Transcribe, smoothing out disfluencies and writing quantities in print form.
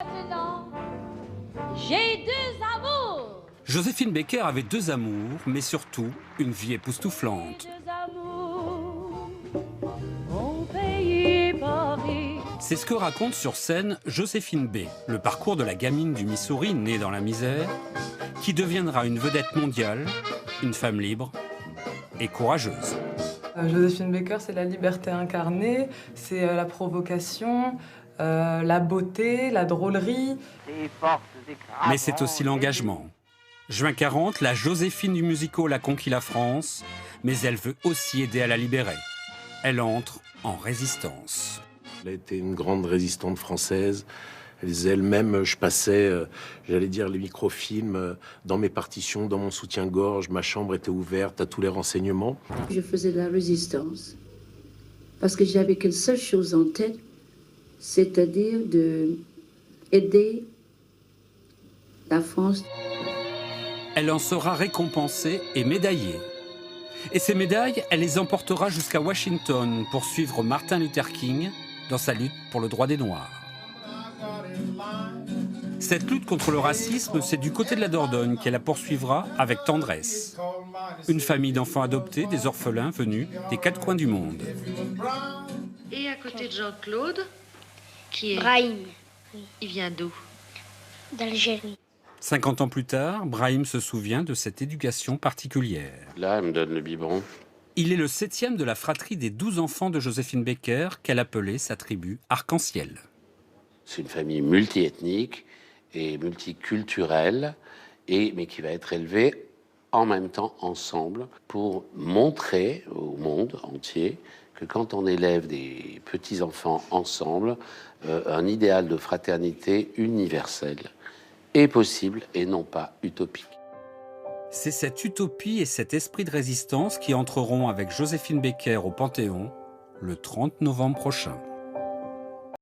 Maintenant, j'ai deux amours. Joséphine Baker avait deux amours, mais surtout une vie époustouflante. Deux amours, mon pays Paris. C'est ce que raconte sur scène Joséphine B., le parcours de la gamine du Missouri née dans la misère, qui deviendra une vedette mondiale, une femme libre et courageuse. Joséphine Baker, c'est la liberté incarnée, c'est la provocation, la beauté, la drôlerie. Mais c'est aussi l'engagement. Juin 40, la Joséphine du musical a conquis la France, mais elle veut aussi aider à la libérer. Elle entre en résistance. Elle a été une grande résistante française. Elle-même, je passais, j'allais dire, les microfilms dans mes partitions, dans mon soutien-gorge. Ma chambre était ouverte à tous les renseignements. Je faisais de la résistance parce que j'avais qu'une seule chose en tête, c'est-à-dire de aider la France. Elle en sera récompensée et médaillée. Et ces médailles, elle les emportera jusqu'à Washington pour suivre Martin Luther King dans sa lutte pour le droit des Noirs. Cette lutte contre le racisme, c'est du côté de la Dordogne qu'elle la poursuivra avec tendresse. Une famille d'enfants adoptés, des orphelins venus des quatre coins du monde. Et à côté de Jean-Claude, qui est... Brahim, Il vient d'où? d'Algérie. 50 ans plus tard, Brahim se souvient de cette éducation particulière. Là, elle me donne le biberon. Il est le 7e de la fratrie des 12 enfants de Joséphine Baker qu'elle appelait sa tribu Arc-en-Ciel. C'est une famille multiethnique et multiculturelle, mais qui va être élevée en même temps ensemble pour montrer au monde entier que quand on élève des petits-enfants ensemble, un idéal de fraternité universelle est possible et non pas utopique. C'est cette utopie et cet esprit de résistance qui entreront avec Joséphine Baker au Panthéon le 30 novembre prochain.